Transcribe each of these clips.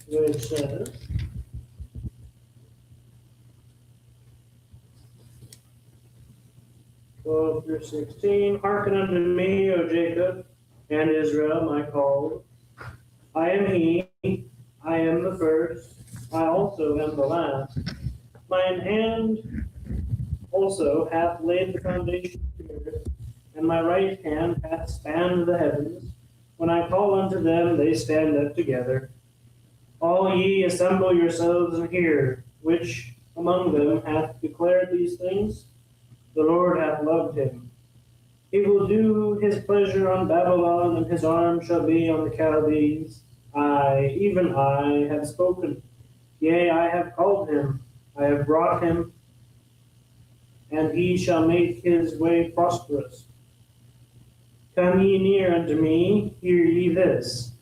which says, 12 through 16, hearken unto me, O Jacob, and Israel, my called. I am he, I am the first, I also am the last. Mine hand also hath laid the foundation of the earth, and my right hand hath spanned the heavens. When I call unto them, they stand up together. All ye assemble yourselves and hear, which among them hath declared these things? The Lord hath loved him. He will do his pleasure on Babylon, and his arm shall be on the Chaldees. I, even I, have spoken. Yea, I have called him. I have brought him, and he shall make his way prosperous. Come ye near unto me, hear ye this.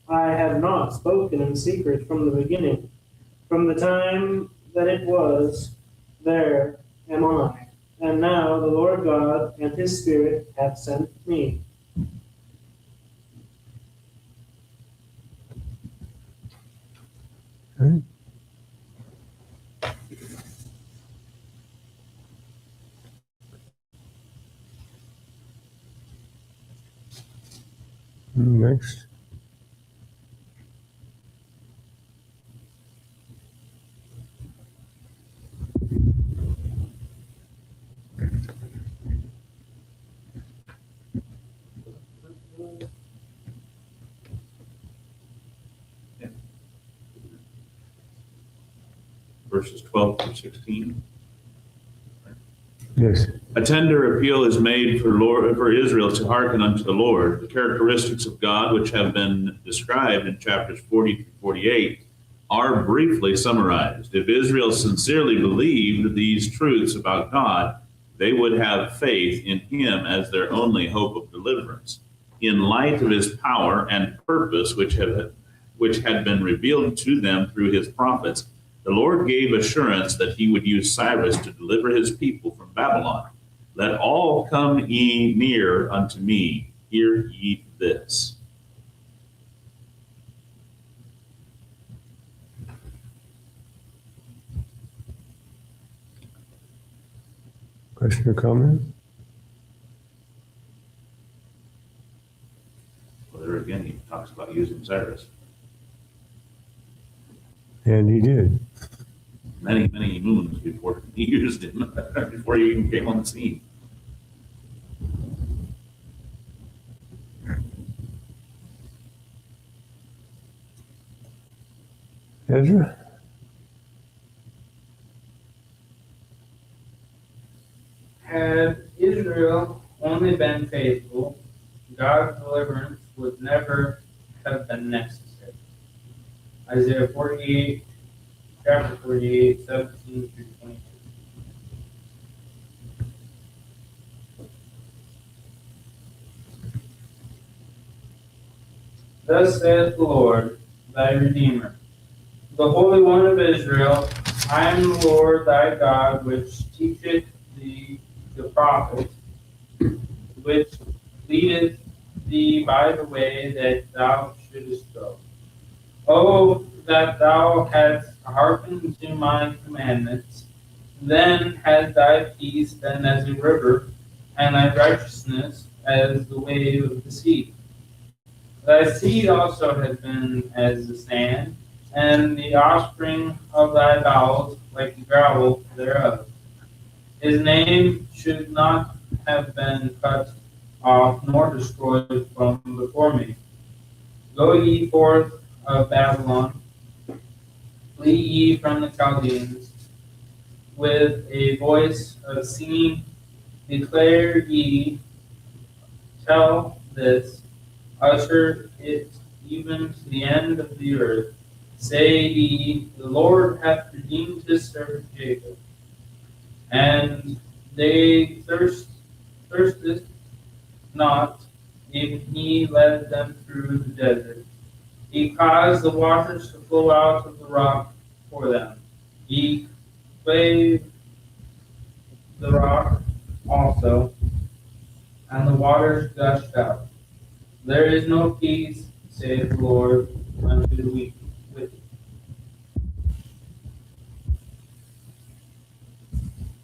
I have not spoken in secret from the beginning. From the time that it was, there am I. And now the Lord God and his Spirit hath sent me. Okay. Next. Verses 12 through 16. Yes. A tender appeal is made for Israel to hearken unto the Lord. The characteristics of God, which have been described in chapters 40 through 48, are briefly summarized. If Israel sincerely believed these truths about God, they would have faith in him as their only hope of deliverance. In light of his power and purpose, which had been revealed to them through his prophets, the Lord gave assurance that he would use Cyrus to deliver his people from Babylon. Let all come ye near unto me, hear ye this. Question or comment? Well, there again, he talks about using Cyrus. And he did. Many, many moons before he used him, before he even came on the scene. Ezra? Had Israel only been faithful, God's deliverance would never have been necessary. Isaiah 48, chapter 48, 17 through 22. Thus saith the Lord, thy Redeemer, the Holy One of Israel, I am the Lord thy God, which teacheth thee the prophet, which leadeth thee by the way that thou shouldest go. Oh, that thou hadst hearkened to my commandments, then had thy peace been as a river, and thy righteousness as the wave of the sea. Thy seed also had been as the sand, and the offspring of thy bowels like the gravel thereof. His name should not have been cut off nor destroyed from before me. Go ye forth of Babylon, flee ye from the Chaldeans, with a voice of singing, declare ye, tell this, usher it even to the end of the earth. Say ye, the Lord hath redeemed his servant Jacob, and they thirsteth not, if he led them through the desert. He caused the waters to flow out of the rock for them. He clave the rock also, and the waters gushed out. There is no peace, saith the Lord, unto the wicked.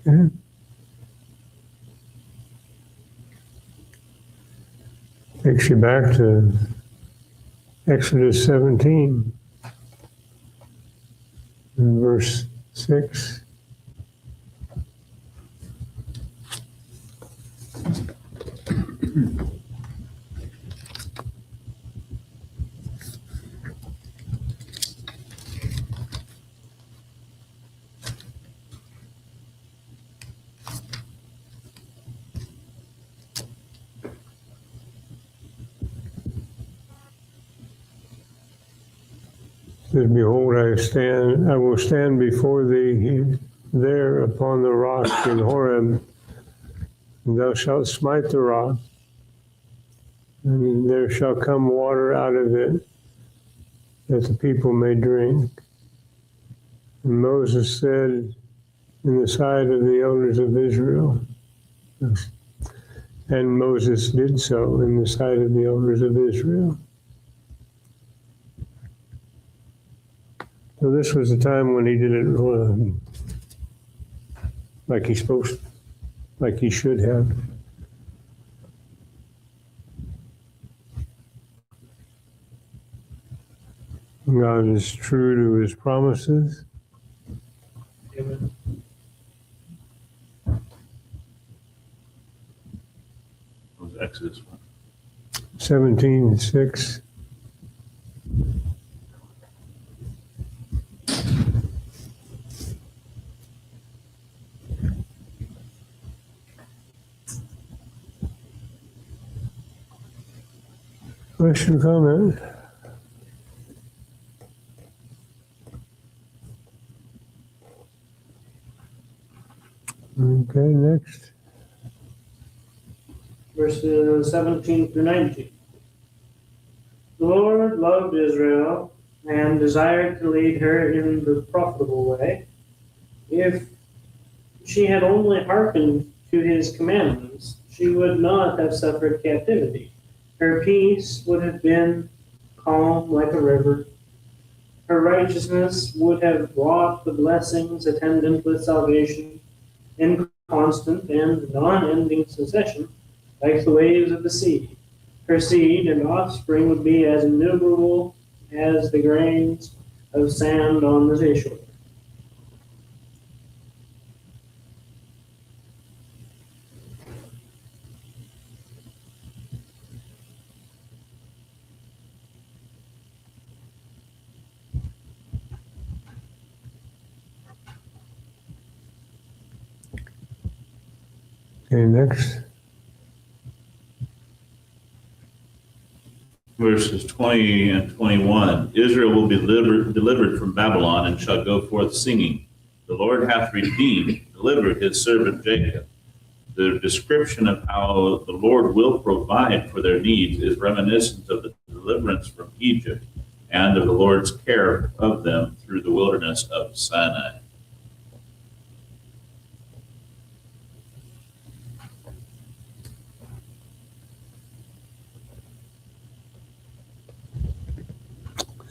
Okay. Takes you back to Exodus 17, and verse 6. Says, behold, I will stand before thee there upon the rock in Horeb, and thou shalt smite the rock, and there shall come water out of it, that the people may drink. And Moses said in the sight of the elders of Israel, and Moses did so in the sight of the elders of Israel. So this was the time when he did it like he's supposed, like he should have. God is true to his promises. Amen. It was Exodus 1. 17:6. Question, comment? Okay, next. Verses 17 through 19. The Lord loved Israel and desired to lead her in the profitable way. If she had only hearkened to his commandments, she would not have suffered captivity. Her peace would have been calm like a river. Her righteousness would have wrought the blessings attendant with salvation in constant and non-ending succession, like the waves of the sea. Her seed and offspring would be as innumerable as the grains of sand on the seashore. Okay, next. Verses 20 and 21. Israel will be delivered from Babylon and shall go forth singing. The Lord hath redeemed, delivered his servant Jacob. The description of how the Lord will provide for their needs is reminiscent of the deliverance from Egypt and of the Lord's care of them through the wilderness of Sinai.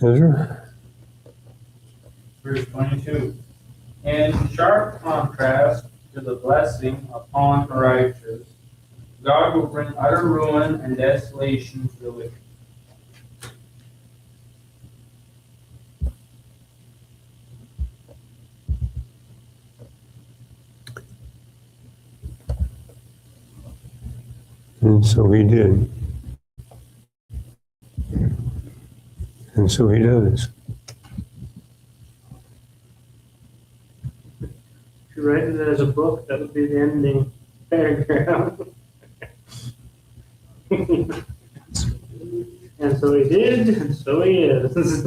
Ezra? Verse 22. In sharp contrast to the blessing upon the righteous, God will bring utter ruin and desolation to the wicked. And so he did. And so he does. If you write it as a book, that would be the ending paragraph. And so he did, and so he is.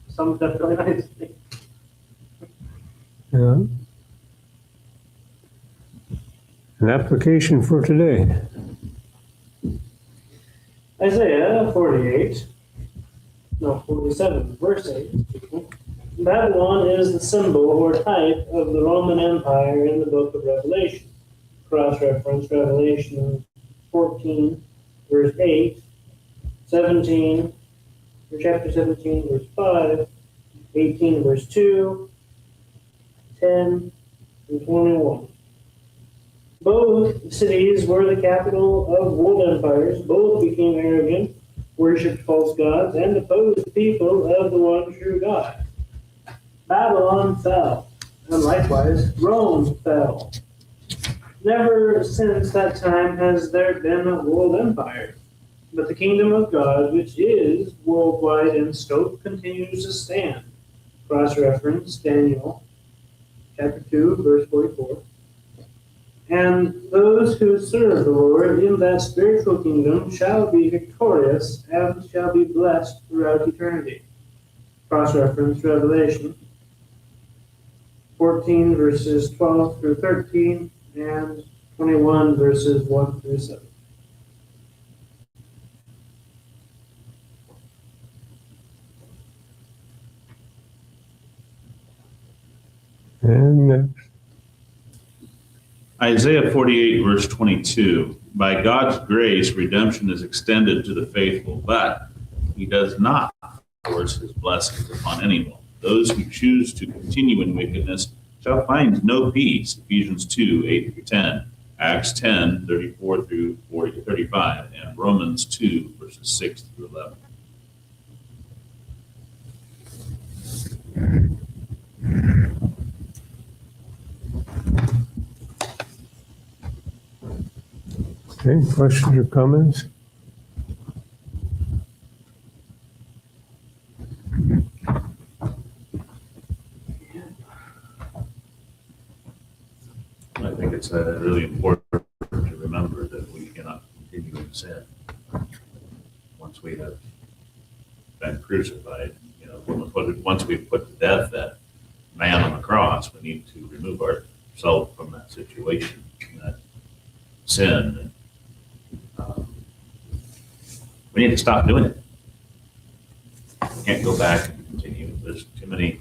Summed up really nicely. Yeah. An application for today. Isaiah 47, verse 8. Babylon is the symbol or type of the Roman Empire in the book of Revelation. Cross-reference Revelation 14, verse 8, 17, or chapter 17, verse 5, 18, verse 2, 10, and 21. Both cities were the capital of world empires. Both became arrogant, worshipped false gods, and opposed the people of the one true God. Babylon fell, and likewise Rome fell. Never since that time has there been a world empire, but the kingdom of God, which is worldwide in scope, continues to stand. Cross-reference Daniel chapter 2, verse 44. And those who serve the Lord in that spiritual kingdom shall be victorious and shall be blessed throughout eternity. Cross-reference Revelation 14, verses 12 through 13, and 21, verses 1 through 7. And next. Isaiah 48, verse 22. By God's grace, redemption is extended to the faithful, but he does not force his blessings upon anyone. Those who choose to continue in wickedness shall find no peace. Ephesians 2, 8 through 10, Acts 10, 34 through 35, and Romans 2, verses 6 through 11. Okay, questions or comments? I think it's really important to remember that we cannot continue in sin once we have been crucified. You know, once we've put to death that man on the cross, we need to remove ourselves from that situation, from that sin. We need to stop doing it. We can't go back and continue. There's too many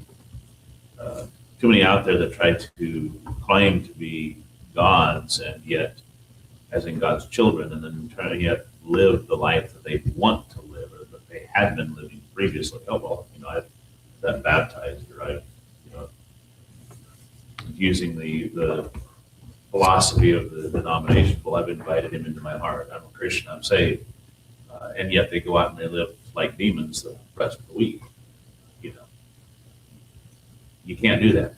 out there that try to claim to be gods and yet, as in God's children, and then try to yet live the life that they want to live or that they had been living previously. Oh, well, you know, I've been baptized, or I've, you know, using the philosophy of the denomination. Well, I've invited him into my heart. I'm a Christian. I'm saved. And yet they go out and they live like demons the rest of the week. You know, you can't do that.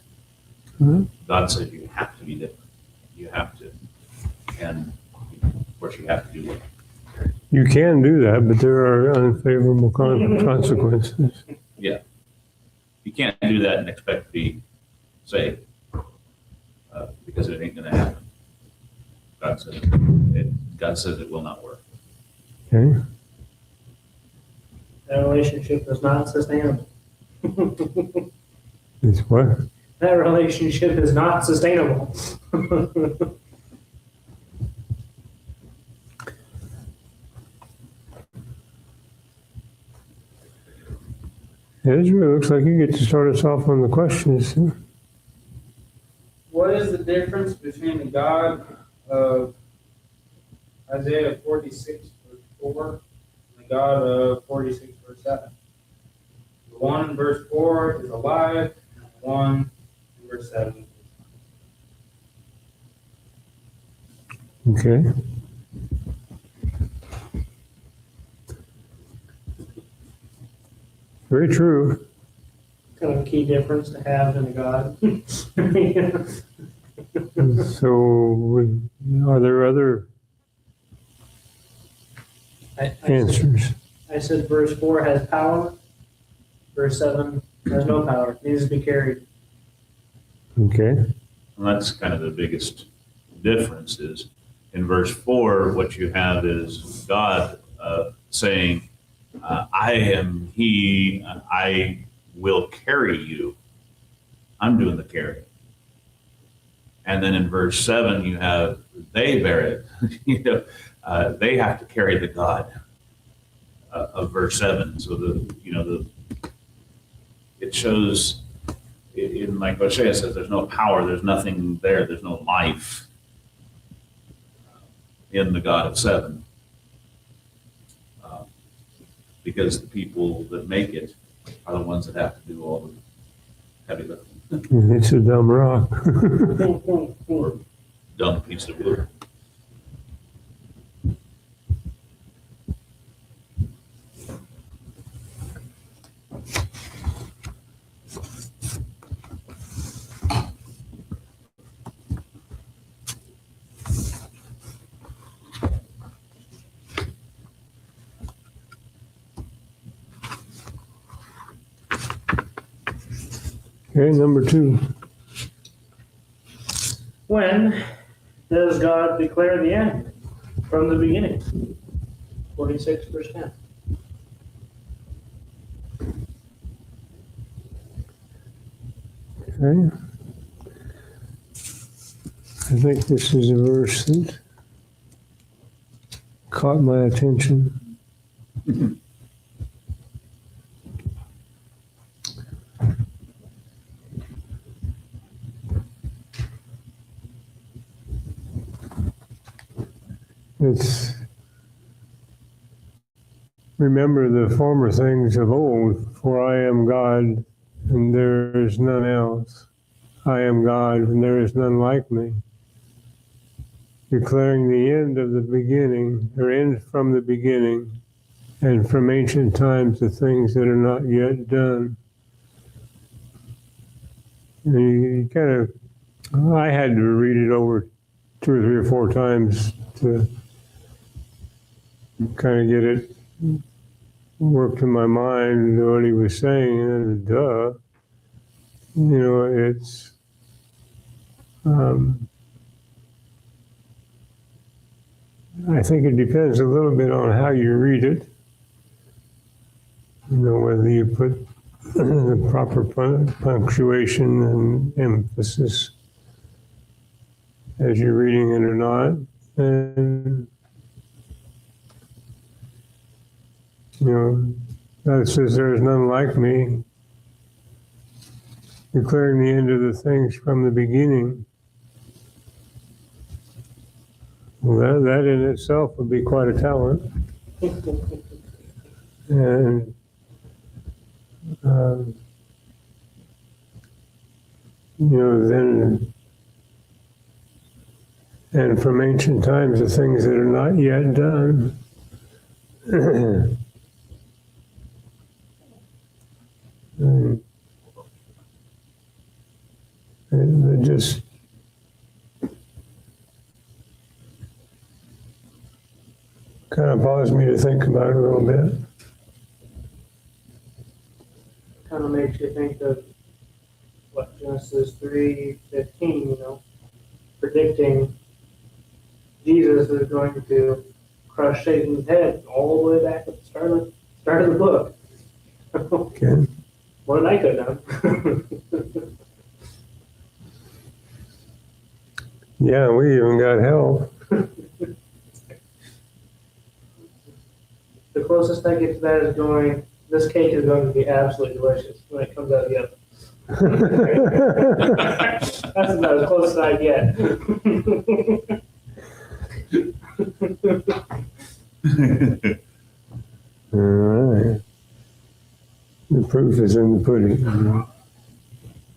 Mm-hmm. God says you have to be different. You have to, and of course you have to do it. You can do that, but there are unfavorable consequences. Yeah, you can't do that and expect to be saved because it ain't going to happen. God says it will not work. Okay. That relationship is not sustainable. It's what? That relationship is not sustainable. Ezra, looks like you get to start us off on the questions. What is the difference between the God of Isaiah 46, verse 4, and the God of 46, verse 7? The one in verse 4 is alive, and the one in verse 7 is not. Okay. Very true. Kind of a key difference to have in a God. So, are there other answers? I said verse 4 has power. Verse 7 has no power. It needs to be carried. Okay. And that's kind of the biggest difference is in verse 4, what you have is God saying, I am he, I will carry you. I'm doing the carrying. And then in verse 7, you have they bear it. You know, they have to carry the God of verse 7. So it shows in like Hosea says, there's no power, there's nothing there, there's no life in the God of 7. Because the people that make it are the ones that have to do all the heavy lifting. It's a dumb rock. Or dumb piece of wood. Okay, number 2. When does God declare the end? From the beginning. 46 verse 10. Okay. I think this is a verse that caught my attention. It's remember the former things of old, for I am God and there is none else. I am God and there is none like me. Declaring the end of the beginning, or end from the beginning, and from ancient times the things that are not yet done. And you kind of, I had to read it over 2 or 3 or 4 times to kind of get it worked in my mind what he was saying, and duh. You know, it's I think it depends a little bit on how you read it. You know, whether you put the proper punctuation and emphasis as you're reading it or not. And, you know, that says there is none like me, declaring the end of the things from the beginning. Well, that in itself would be quite a talent. And you know, then, and from ancient times, the things that are not yet done. And it just kind of paused me to think about it a little bit. Kind of makes you think of what Genesis 3:15, you know, predicting Jesus is going to crush Satan's head all the way back at the start of the book. Okay. More than I could have done. Yeah, we even got help. The closest I get to that is going, this cake is going to be absolutely delicious when it comes out of the oven. That's about as close as I get. All right. The proof is in the pudding.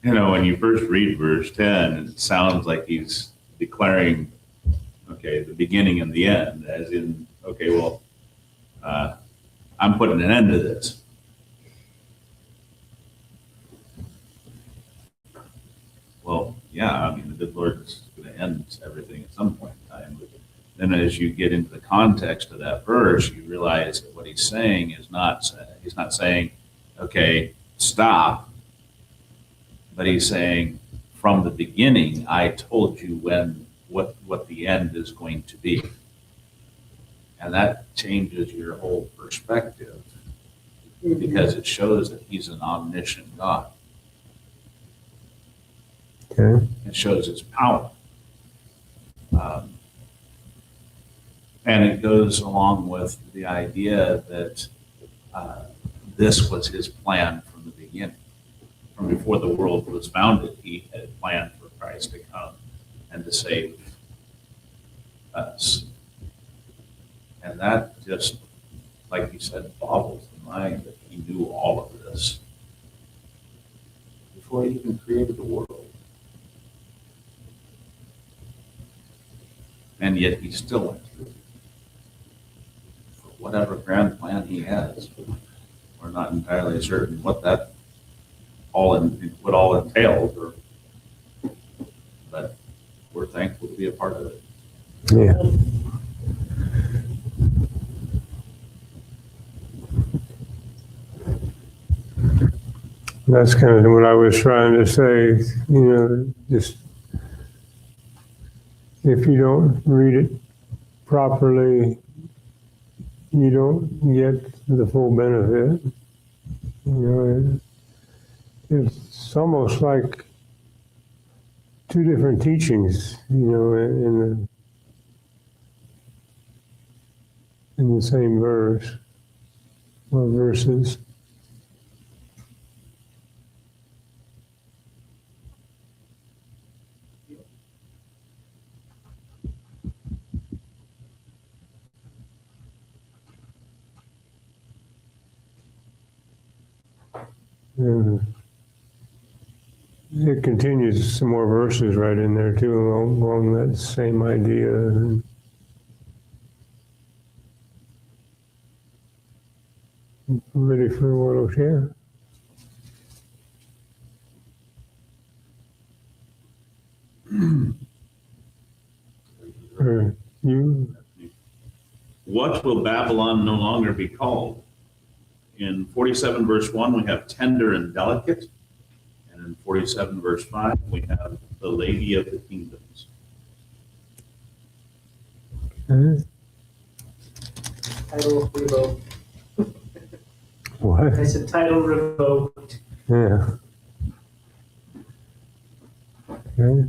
You know, when you first read verse 10, it sounds like he's declaring, okay, the beginning and the end, as in, okay, well, I'm putting an end to this. Well, yeah, I mean, the good Lord is going to end everything at some point in time. But then as you get into the context of that verse, you realize that what he's saying is he's not saying, okay, stop. But he's saying, from the beginning, I told you what the end is going to be. And that changes your whole perspective because it shows that he's an omniscient God. Okay. It shows his power. And it goes along with the idea that this was his plan from the beginning. From before the world was founded, he had planned for Christ to come and to save us. And that just, like you said, boggles the mind that he knew all of this before he even created the and yet he still went through. For whatever grand plan he has, we're not entirely certain what that what all entails, but we're thankful to be a part of it. Yeah. That's kind of what I was trying to say, just if you don't read it properly, you don't get the full benefit. It's almost like two different teachings, in the same verse or verses. And it continues some more verses right in there too, along that same idea. Ready for what I'll share? Or you? What will Babylon no longer be called? In 47 verse 1, we have tender and delicate. And in 47 verse 5, we have the Lady of the Kingdoms. Okay. Title revoked. What? I said title revoked. Yeah. Okay.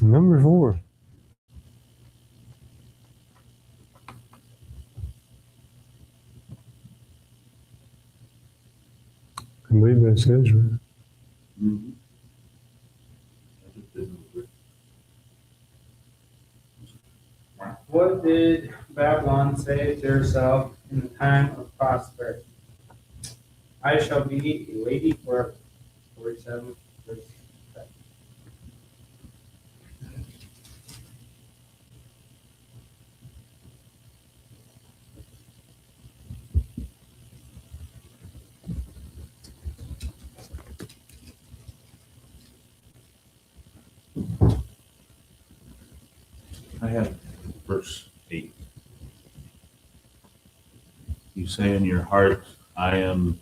Number 4. I believe that says right. Mm-hmm. What did Babylon say to herself in the time of prosperity? I shall be a lady forever. 47 verse 7. I have verse 8. You say in your heart, I am,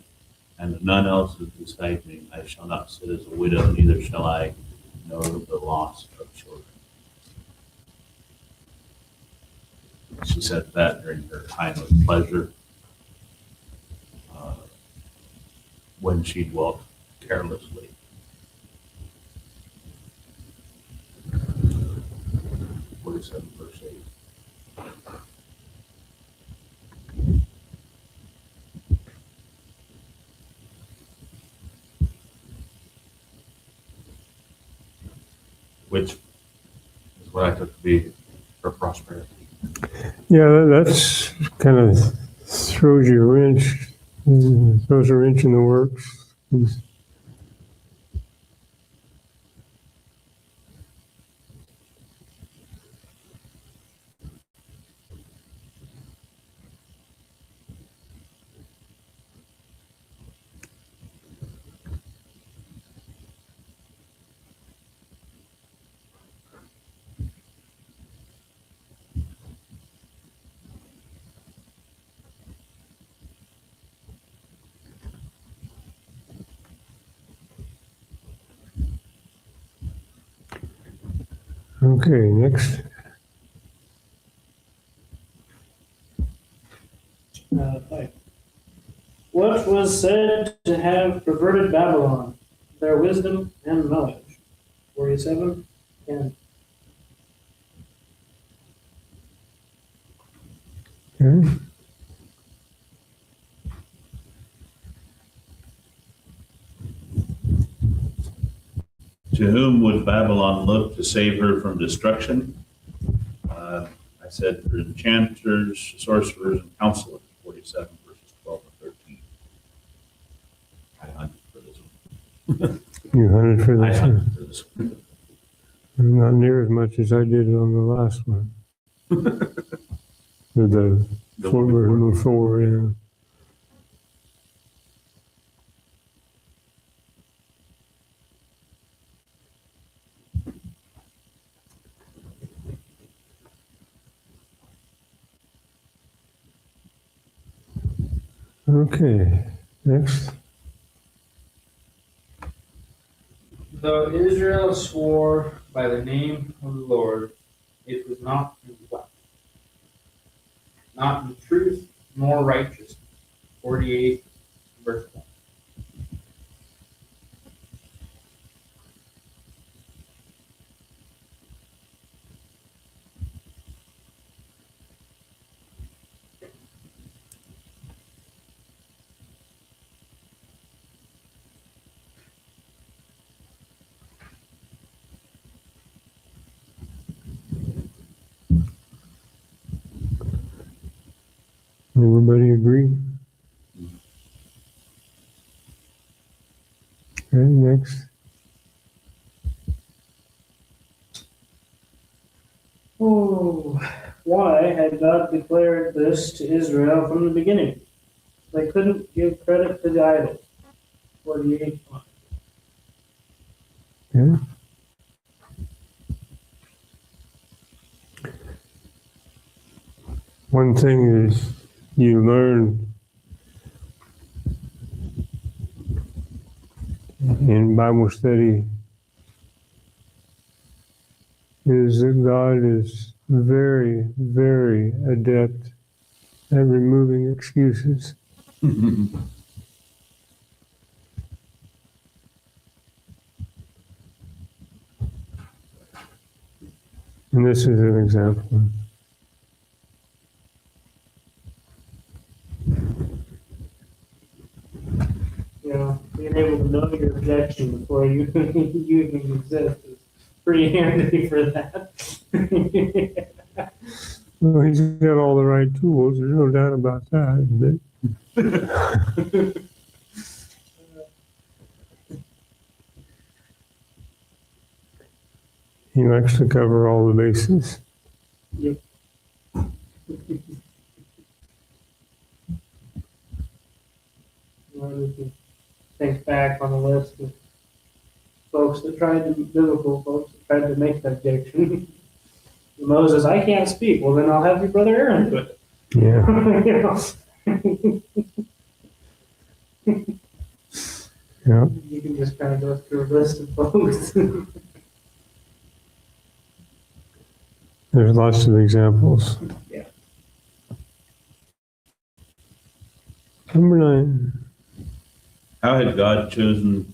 and none else is beside me. I shall not sit as a widow, neither shall I know the loss of children. She said that during her time of pleasure, when she dwelt carelessly. Verse 8. Which is what I took to be her prosperity. Yeah, that's kind of throws you a wrench, throws a wrench in the works. Okay, next. Five. what was said to have perverted Babylon, their wisdom and knowledge. 47, 10. Okay. To whom would Babylon look to save her from destruction? I said for enchanters, sorcerers, and counselors, 47 verses 12 and 13. I hunted for this one. You hunted for I this hunted one. for this one. Not near as much as I did on the last one. With the The four, one before. number 4, yeah. Okay, next. Though Israel swore by the name of the Lord, it was not in what? Not in truth nor righteousness. 48 verse 1. Everybody agree? Okay, next. Oh, why had God declared this to Israel from the beginning? They couldn't give credit to the idols. 48. Okay. One thing is you learn in Bible study is that God is very, very adept at removing excuses. And this is an example. You know, being able to know your objection before you, you even exist is pretty handy for that. Well, he's got all the right tools. There's no doubt about that. But he likes to cover all the bases. Yep. You can think back on a list of folks that tried to, biblical folks that tried to make that objection. Moses, I can't speak. Well, then I'll have your brother Aaron do it. Yeah. You know? Yeah. You can just kind of go through a list of folks. There's lots of examples. Yeah. Number 9. How had God chosen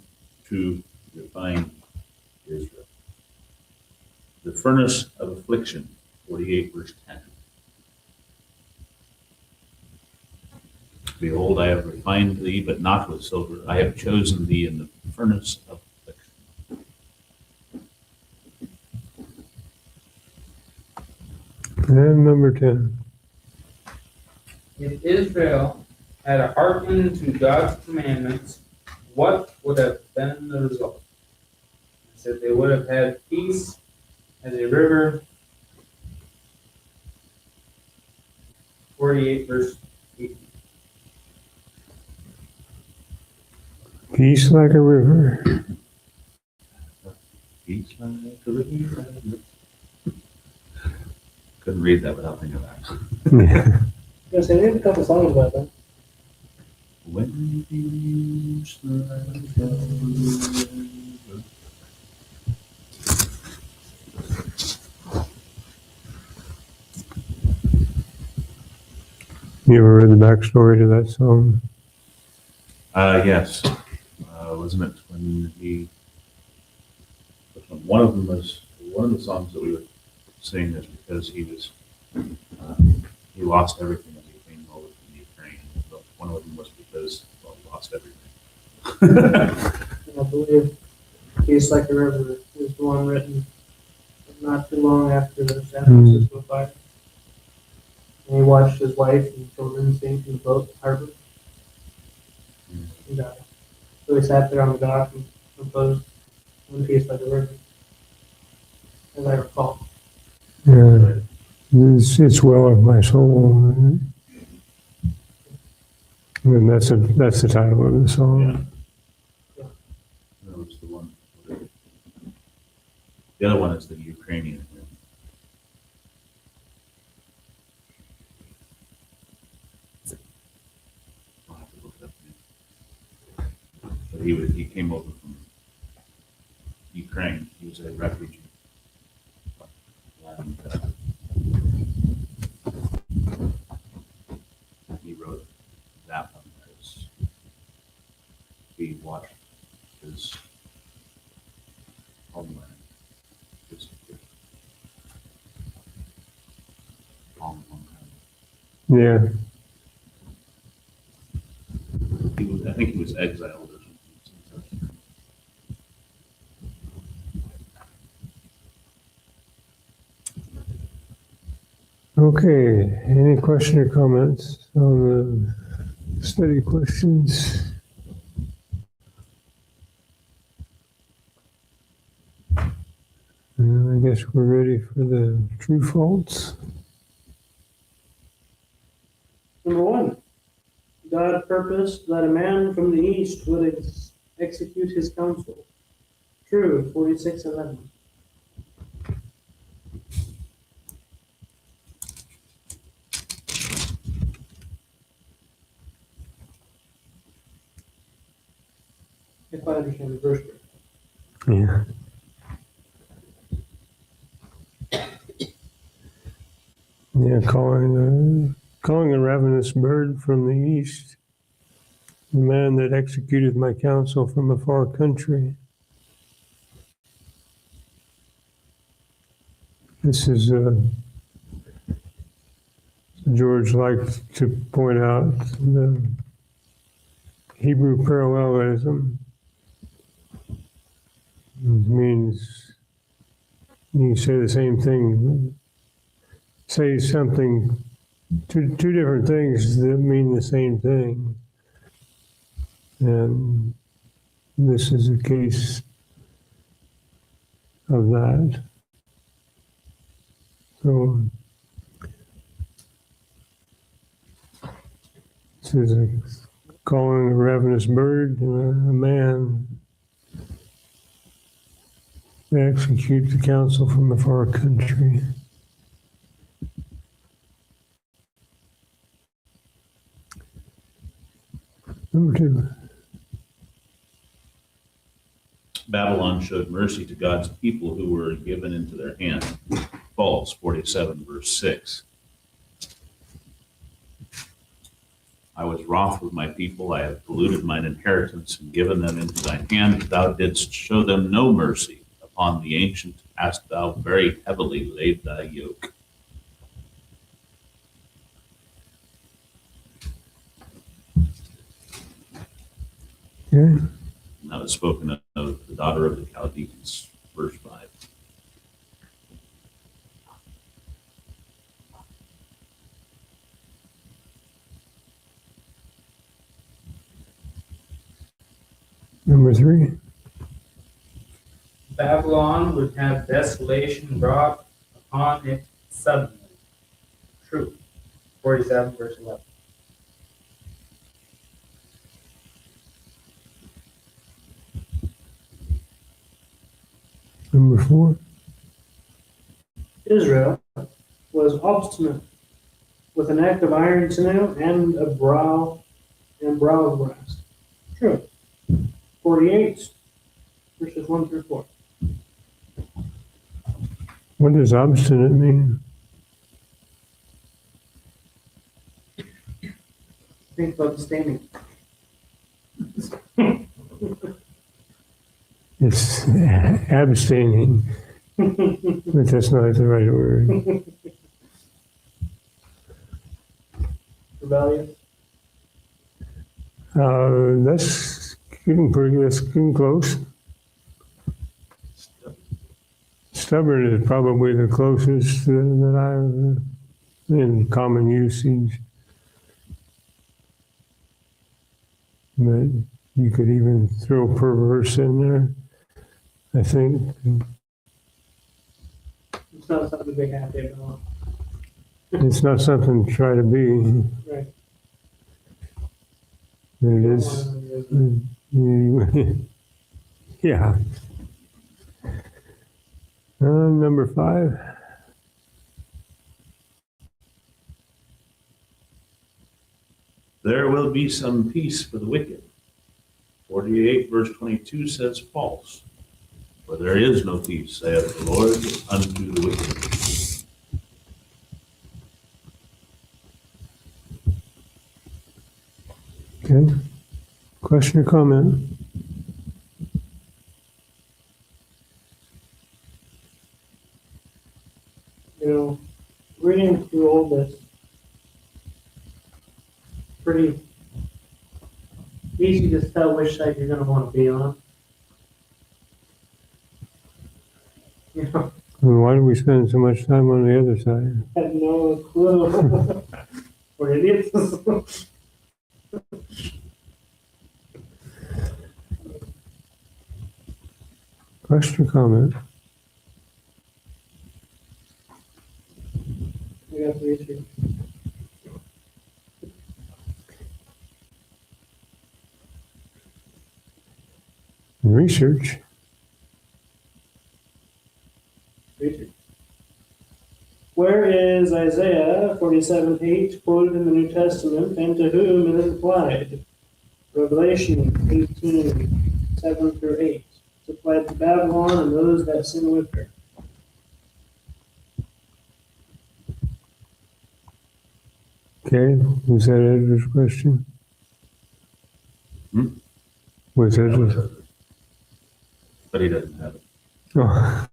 to refine Israel? The furnace of affliction, 48 verse 10. Behold, I have refined thee, but not with silver. I have chosen thee in the furnace of affliction. And number 10. If Israel had hearkened to God's commandments, what would have been the result? I said they would have had peace as a river. 48 verse 18. Peace like a river. Peace like a river. Couldn't read that without thinking about it. Yeah. Yes, they did a couple songs about that. When peace like a river. You ever read the backstory to that song? Yes. Wasn't it when one of them was, one of the songs that we would sing is because he lost everything when he came over from Ukraine. But one of them was because, well, he lost everything. And I believe Peace Like a River is the one written not too long after the San Francisco fire. And he watched his wife and children sink in the boat harbor. And, so he sat there on the dock and composed One Piece Like a River, as I recall. Yeah, it's well of my soul. And that's the title of the song. That was the one. The other one is the Ukrainian hymn. I'll have to look it up. But he came over from Ukraine. He was a refugee. And he wrote that one as he watched his homeland disappear. Long time. Yeah. I think he was exiled or something. Okay, any question or comments on the study questions? I guess we're ready for the true false. Number 1, God purposed that a man from the east would execute his counsel. True, 46:11. If I understand the verse correctly. Yeah. Yeah, calling a ravenous bird from the east, the man that executed my counsel from a far country. This is George liked to point out the Hebrew parallelism. It means you say the same thing, say something, two different things that mean the same thing. And this is a case of that. So this is calling a ravenous bird and a man to execute the counsel from a far country. Number 2. Babylon showed mercy to God's people who were given into their hand. False, 47, verse 6. I was wroth with my people. I have polluted mine inheritance and given them into thy hand. Thou didst show them no mercy. Upon the ancient hast thou very heavily laid thy yoke. Okay. And that was spoken of the daughter of the Chaldeans, verse 5. Number 3. Babylon would have desolation brought upon it suddenly. True. 47, verse 11. Number 4. Israel was obstinate, with a neck of iron sinew and a brow of brass. True. 48, verses 1 through 4. What does obstinate mean? Think about the staining. abstaining, but that's not the right word. Rebellious. That's getting close. Stubborn is probably the closest that I've in common usage. But you could even throw perverse in there, I think. It's not something to be happy about. It's not something to try to be. Right. It is. Yeah. Number 5. There will be some peace for the wicked. 48 verse 22 says false. For there is no peace, saith the Lord, unto the wicked. Okay. Question or comment? Reading through all this, pretty easy to tell which side you're going to want to be on. Why do we spend so much time on the other side? I have no clue. We're idiots. Question or comment? I got the issue. Research. Where is Isaiah 47:8 quoted in the New Testament, and to whom it is applied? Revelation 18:7-8. It's applied to Babylon and those that sin with her. Okay, was that Edward's question? Was That Edward? was it. But he doesn't have it. Oh.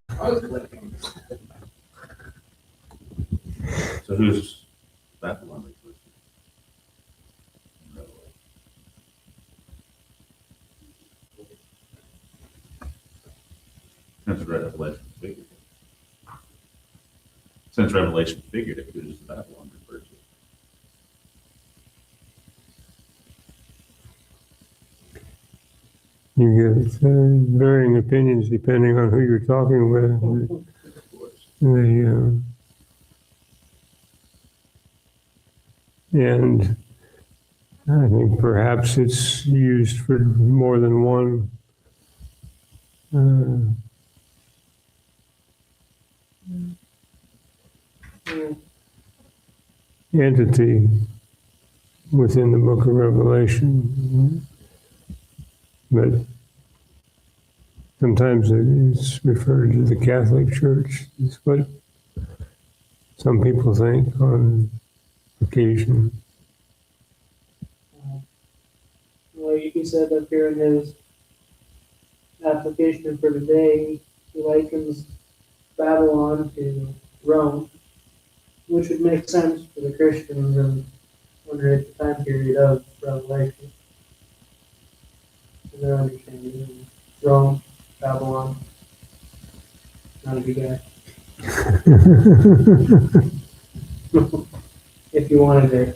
So who's Babylon? Since Revelation figured it. Since Revelation figured it, who's Babylon referred to? You get varying opinions depending on who you're talking with. Of course. And I think perhaps it's used for more than one entity within the book of Revelation. But sometimes it's referred to the Catholic Church. It's what some people think on occasion. Well, he said up here in his application for today, he likens Babylon to Rome, which would make sense for the Christians and under the time period of Revelation. And their understanding. Rome, Babylon, not a big guy. If you wanted an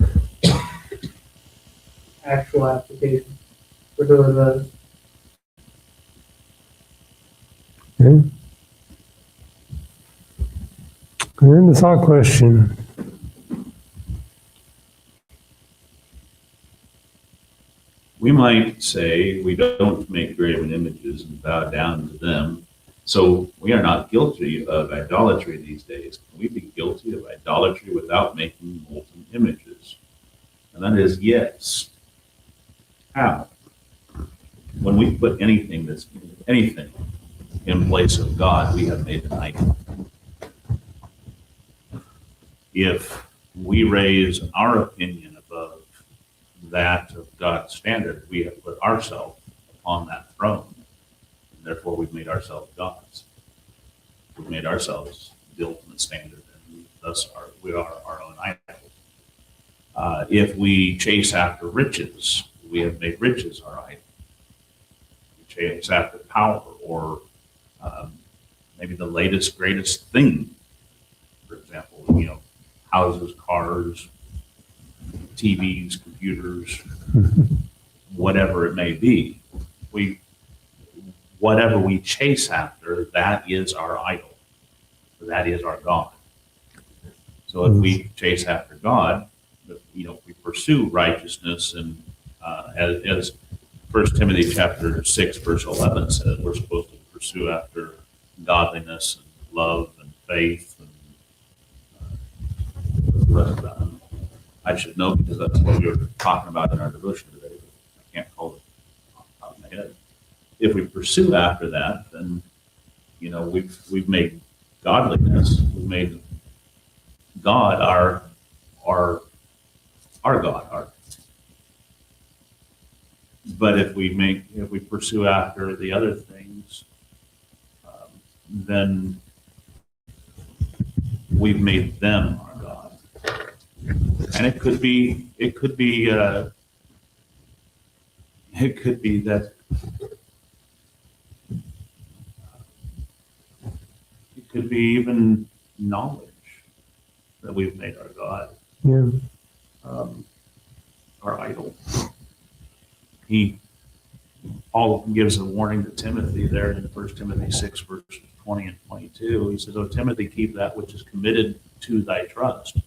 actual application for who it was. Okay. And then the thought question. We might say we don't make graven images and bow down to them, so we are not guilty of idolatry these days. Can we be guilty of idolatry without making molten images? And that is yes. How? When we put anything in place of God, we have made an idol. If we raise our opinion above that of God's standard, we have put ourselves on that throne. And Therefore, we've made ourselves gods. We've made ourselves the ultimate standard, and thus we are our own idol. If we chase after riches, we have made riches our idol. We chase after power or maybe the latest, greatest thing. For example, houses, cars, TVs, computers, whatever it may be. Whatever we chase after, that is our idol. That is our God. So if we chase after God, we pursue righteousness, and as 1 Timothy chapter 6, verse 11 says, we're supposed to pursue after godliness and love and faith and the rest of that. I should know because that's what we were talking about in our devotion today. I can't call it off the top of my head. If we pursue after that, then we've made godliness, we've made God our God. But if we pursue after the other things, then we've made them our God. And it could be that it could be even knowledge that we've made our God, our idol. Paul gives a warning to Timothy there in 1 Timothy 6, verses 20 and 22. He says, "O Timothy, keep that which is committed to thy trust.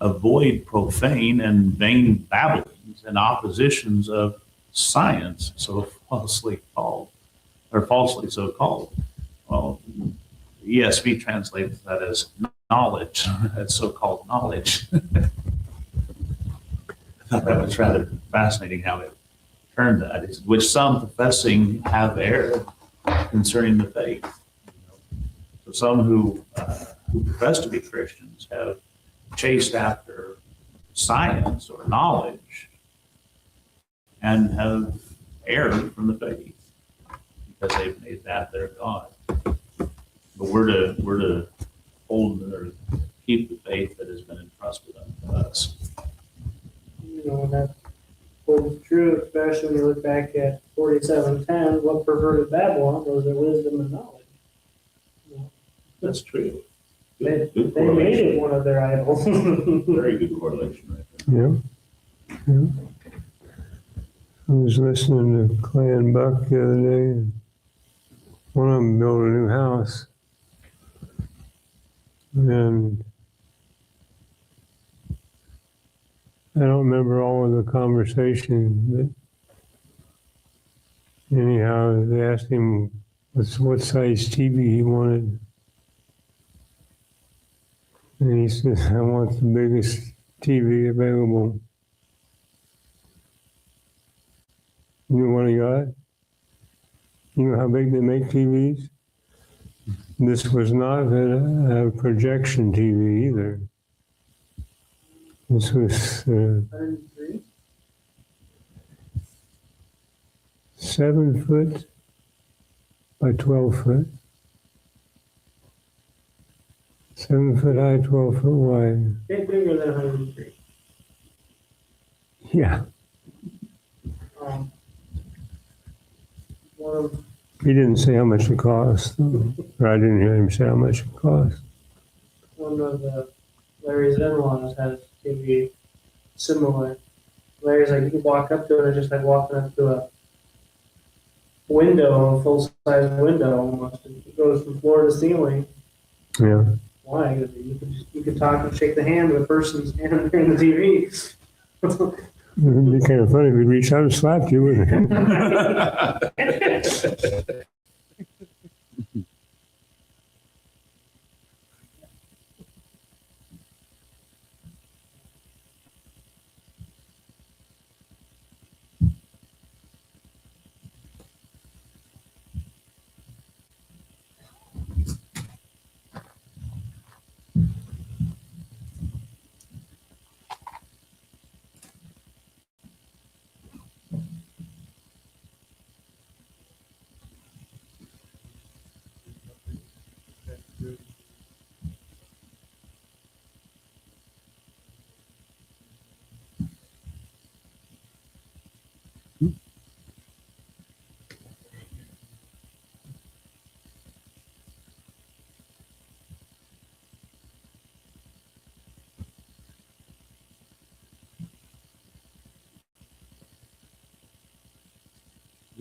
Avoid profane and vain babblings and oppositions of science, so falsely so called." Well, ESV translates that as knowledge. That's so-called knowledge. I thought that was rather fascinating how it turned that, which some professing have erred concerning the faith. So some who profess to be Christians have chased after science or knowledge and have erred from the faith because they've made that their God. But we're to hold or keep the faith that has been entrusted unto us. That holds true, especially when you look back at 47:10. What perverted Babylon was their wisdom and knowledge. That's true. They Good made correlation. it one of their idols. Very good correlation right there. Yeah. I was listening to Clay and Buck the other day. And one of them built a new house. And I don't remember all of the conversation, but anyhow, they asked him what size TV he wanted. And he said, "I want the biggest TV available." You know what he got? You know how big they make TVs? This was not a projection TV either. This was 7 foot by 12 foot. 7 foot high, 12 foot wide. Bit bigger than 103. Yeah. One of He didn't say how much it cost, though. Or I didn't hear him say how much it cost. Larry's in-laws has TV similar. Larry's like, you can walk up to it, it's just like walking up to a window, a full-size window almost. It goes from floor to ceiling. Yeah. Why? You can talk and shake the hand of the person standing there in the TV. It'd be kind of funny if he reached out and slapped you, wouldn't it?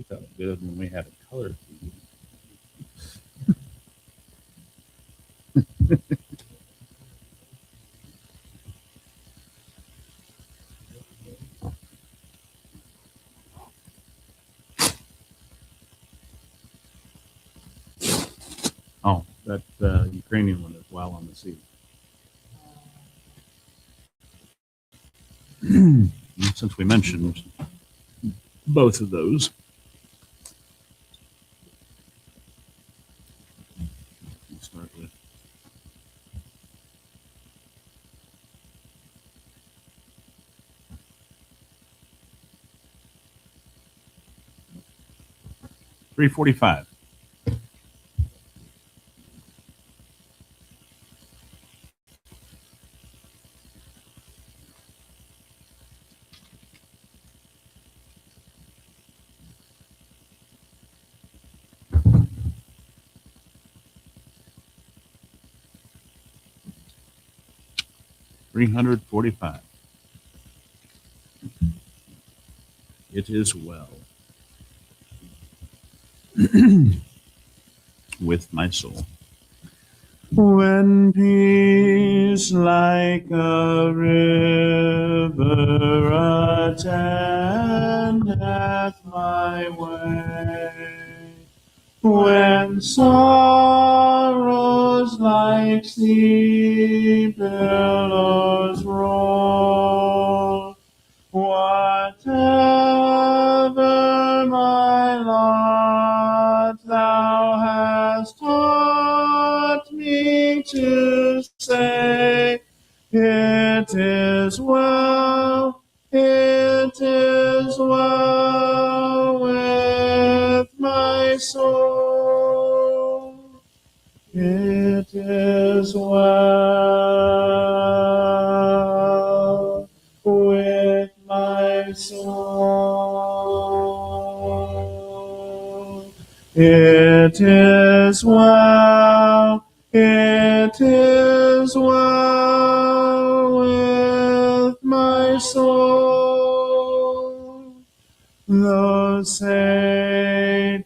worked out good when we had a color TV. Oh, that Ukrainian one is well on the sea. Since we mentioned both of those, let's start with 345. $345. It is well with my soul. When peace like a river attendeth my way, when sorrows like sea billows roll, whatever my lot, thou hast taught me to say, it is well, it is well with my soul. It is well with my soul. It is well, it is well with my soul. Though Satan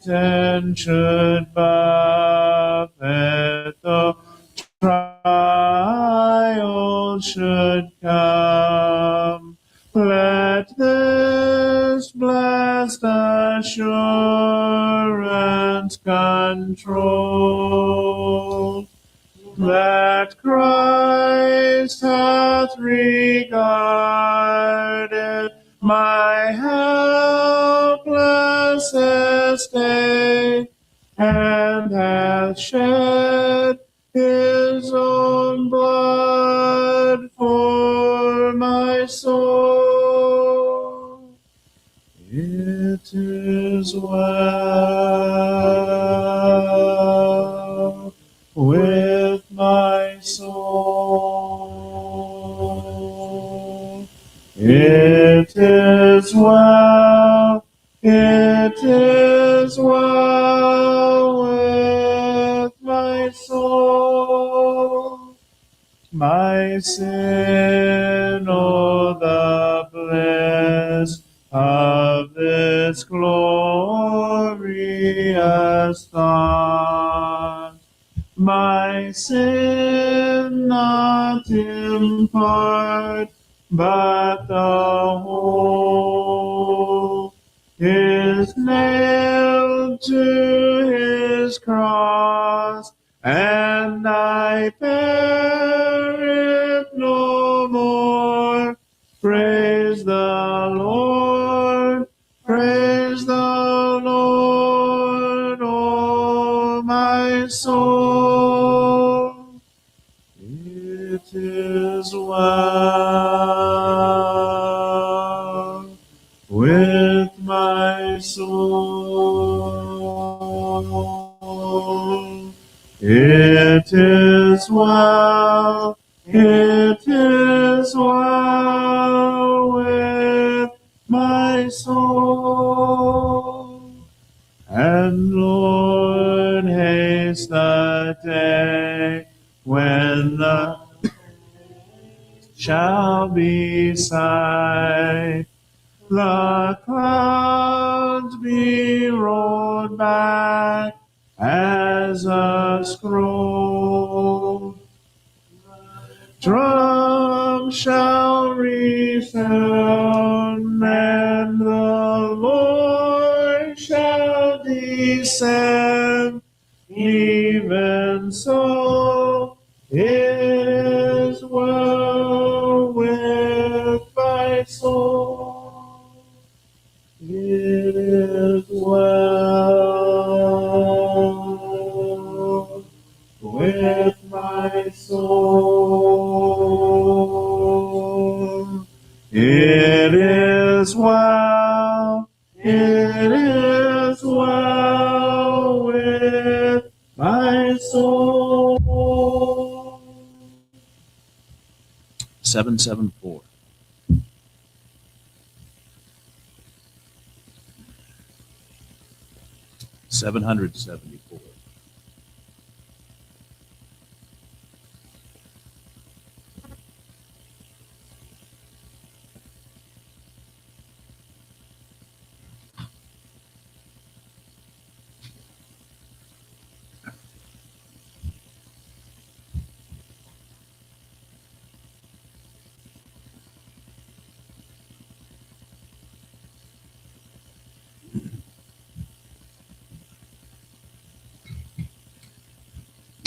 should buffet, though trial should come, let this blessed assurance control, that Christ hath regarded my helpless estate, and hath shed his own blood for my soul. It is well with my soul. It is well, it is well with my soul. My sin, oh, the bliss of this glorious thought. My sin not in part, but the whole is nailed to his cross, and I bear it no more. Praise the Lord, praise the Lord, oh my soul. It is well with my soul. It is well, it is well with my soul. And Lord, haste the day when the shall be sight, the clouds be rolled back as a scroll. Drums shall resound, and the Lord shall descend. Even so, it is well with my soul. It is well with my soul. It is well, it is well with my soul. 774. $774.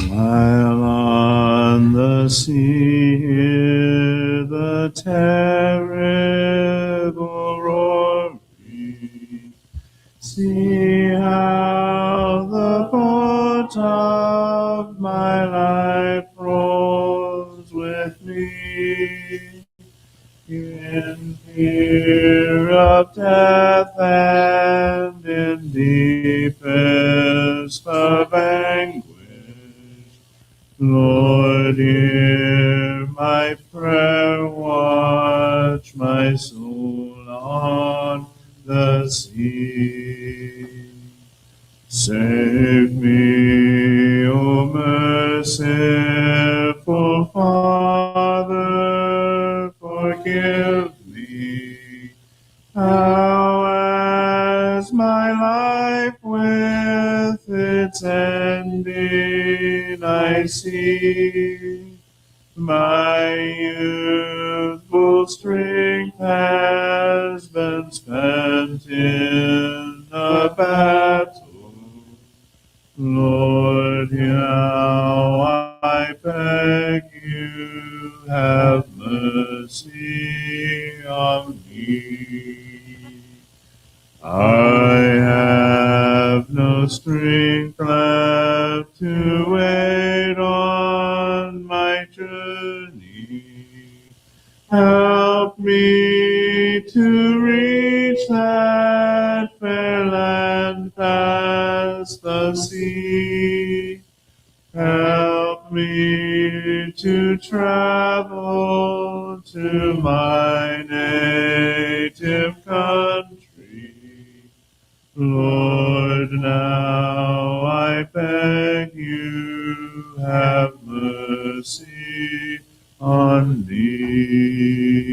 While on the sea hear the terrible roaring, see how the boat of my life rolls with me. In fear of death and in deepest of anguish, Lord, hear my prayer, watch my soul on the sea. Save me, O merciful Father, forgive me. How as my life with its ending I see, my youthful strength has been spent in a battle. Lord, now I beg you, have mercy on me. I have no strength left to wait on my journey. Help me to reach that fair land past the sea. Help me to travel to my native country. Lord, now I beg you, have mercy on me.